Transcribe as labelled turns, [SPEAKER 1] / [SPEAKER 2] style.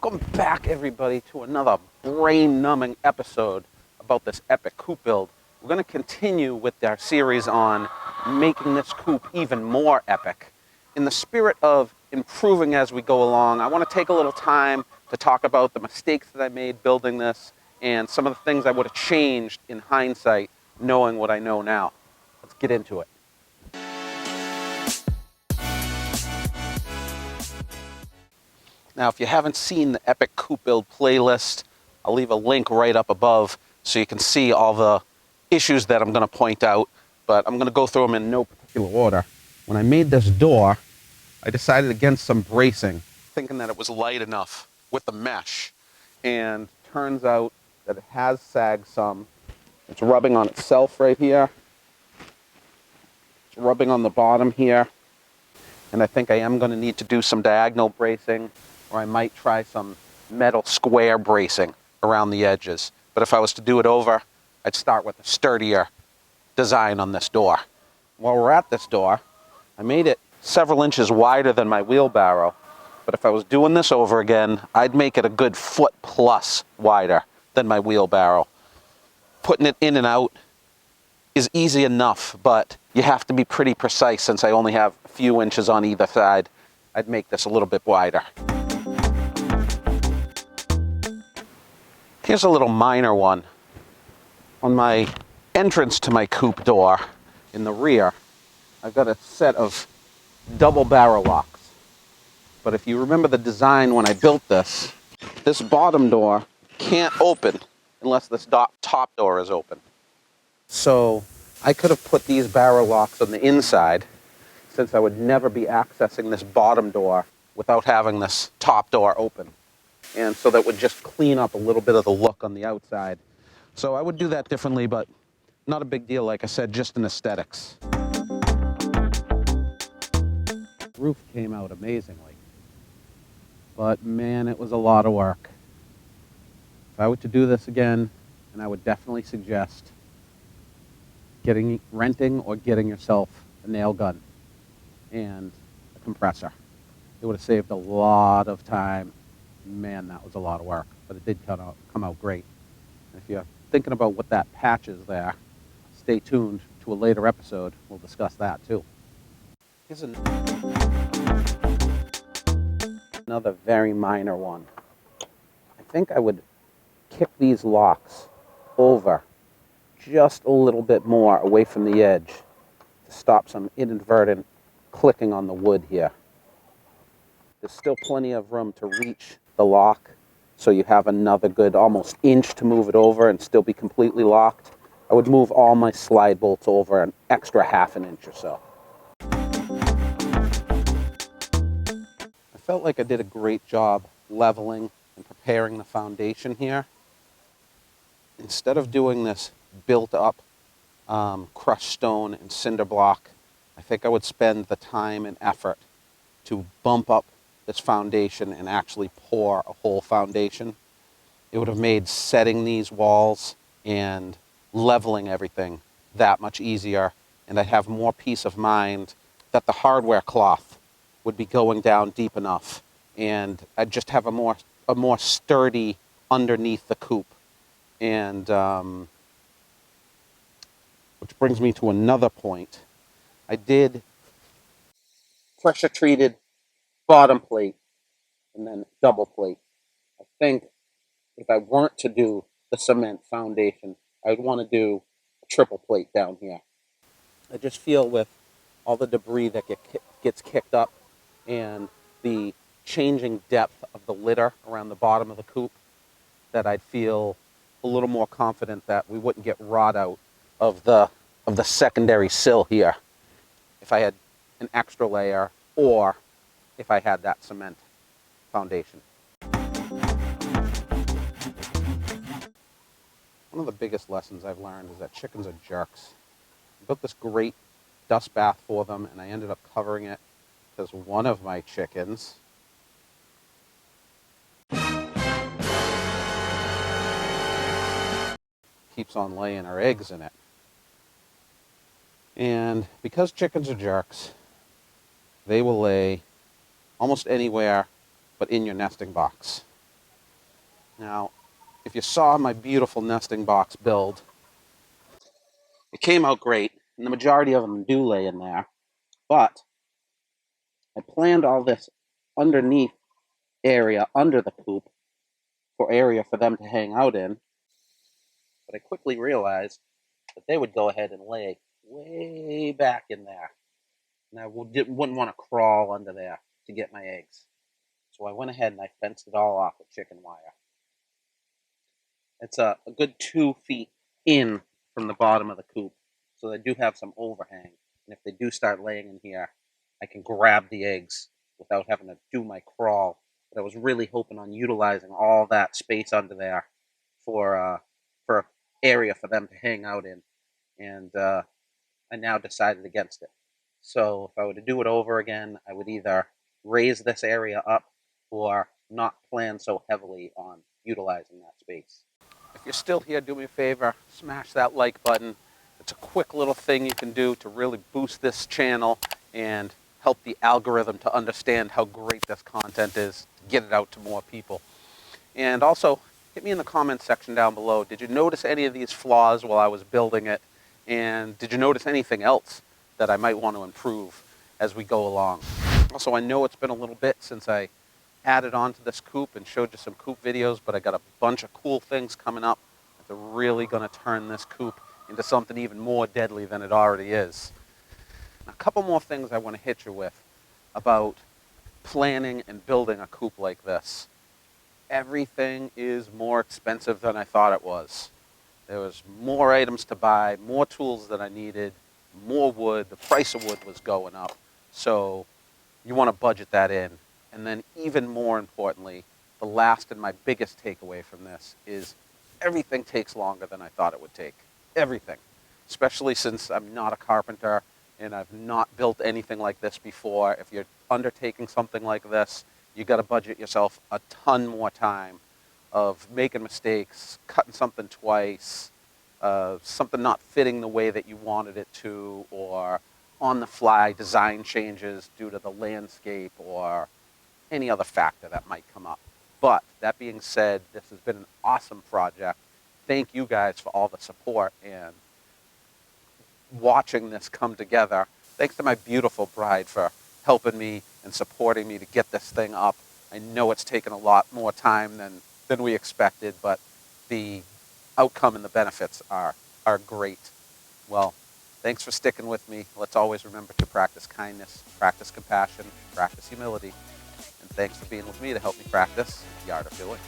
[SPEAKER 1] Welcome back, everybody, to another brain-numbing episode about this epic coop build. We're going to continue with our series on making this coop even more epic. In the spirit of improving as we go along, I want to take a little time to talk about the mistakes that I made building this and some of the things I would have changed in hindsight, knowing what I know now. Let's get into it. Now, if you haven't seen the Epic Coop Build playlist, I'll leave a link right up above so you can see all the issues that I'm going to point out, but I'm going to go through them in no particular order. When I made this door, I decided against some bracing, thinking that it was light enough with the mesh, and turns out that it has sagged some. It's rubbing on itself right here. It's rubbing on the bottom here, and I think I am going to need to do some diagonal bracing, or I might try some metal square bracing around the edges. But if I was to do it over, I'd start with a sturdier design on this door. While we're at this door, I made it several inches wider than my wheelbarrow, but if I was doing this over again, I'd make it a good foot plus wider than my wheelbarrow. Putting it in and out is easy enough, but you have to be pretty precise since I only have a few inches on either side. I'd make this a little bit wider. Here's a little minor one. On my entrance to my coop door in the rear, I've got a set of double barrel locks. But if you remember the design when I built this bottom door can't open unless this top door is open. So I could have put these barrel locks on the inside, since I would never be accessing this bottom door without having this top door open. And so that would just clean up a little bit of the look on the outside. So I would do that differently, but not a big deal, like I said, just in aesthetics. The roof came out amazingly, but man, it was a lot of work. If I were to do this again, and I would definitely suggest renting or getting yourself a nail gun and a compressor. It would have saved a lot of time. Man, that was a lot of work, but it did come out great. And if you're thinking about what that patch is there, stay tuned to a later episode. We'll discuss that too. Here's another very minor one. I think I would kick these locks over just a little bit more away from the edge to stop some inadvertent clicking on the wood here. There's still plenty of room to reach the lock, so you have another good almost inch to move it over and still be completely locked. I would move all my slide bolts over an extra half an inch or so. I felt like I did a great job leveling and preparing the foundation here. Instead of doing this built up crushed stone and cinder block, I think I would spend the time and effort to bump up this foundation and actually pour a whole foundation. It would have made setting these walls and leveling everything that much easier, and I'd have more peace of mind that the hardware cloth would be going down deep enough, and I'd just have a more sturdy underneath the coop. And which brings me to another point. I did pressure treated bottom plate and then double plate. I think if I weren't to do the cement foundation, I'd want to do a triple plate down here. I just feel with all the debris that gets kicked up and the changing depth of the litter around the bottom of the coop, that I'd feel a little more confident that we wouldn't get rot out of the secondary sill here if I had an extra layer or if I had that cement foundation. One of the biggest lessons I've learned is that chickens are jerks. I built this great dust bath for them, and I ended up covering it because one of my chickens keeps on laying her eggs in it. And because chickens are jerks, they will lay almost anywhere but in your nesting box. Now, if you saw my beautiful nesting box build, it came out great, and the majority of them do lay in there, but I planned all this underneath area under the coop for area for them to hang out in, but I quickly realized that they would go ahead and lay way back in there, and I wouldn't want to crawl under there to get my eggs. So I went ahead and I fenced it all off with chicken wire. It's a good 2 feet in from the bottom of the coop, so they do have some overhang. And if they do start laying in here, I can grab the eggs without having to do my crawl. But I was really hoping on utilizing all that space under there for area for them to hang out in, and I now decided against it. So if I were to do it over again, I would either raise this area up or not plan so heavily on utilizing that space. If you're still here, do me a favor, smash that like button. It's a quick little thing you can do to really boost this channel and help the algorithm to understand how great this content is, get it out to more people. And also, hit me in the comments section down below. Did you notice any of these flaws while I was building it? And did you notice anything else that I might want to improve as we go along? Also, I know it's been a little bit since I added on to this coop and showed you some coop videos, but I got a bunch of cool things coming up that are really going to turn this coop into something even more deadly than it already is. Now, a couple more things I want to hit you with about planning and building a coop like this. Everything is more expensive than I thought it was. There was more items to buy, more tools that I needed, more wood. The price of wood was going up. So you want to budget that in. And then even more importantly, the last and my biggest takeaway from this is everything takes longer than I thought it would take. Everything. Especially since I'm not a carpenter and I've not built anything like this before. If you're undertaking something like this, you got to budget yourself a ton more time of making mistakes, cutting something twice, something not fitting the way that you wanted it to, or on-the-fly design changes due to the landscape or any other factor that might come up. But that being said, this has been an awesome project. Thank you guys for all the support and watching this come together. Thanks to my beautiful bride for helping me and supporting me to get this thing up. I know it's taken a lot more time than we expected, but the outcome and the benefits are great. Well, thanks for sticking with me. Let's always remember to practice kindness, practice compassion, practice humility. And thanks for being with me to help me practice the art of doing.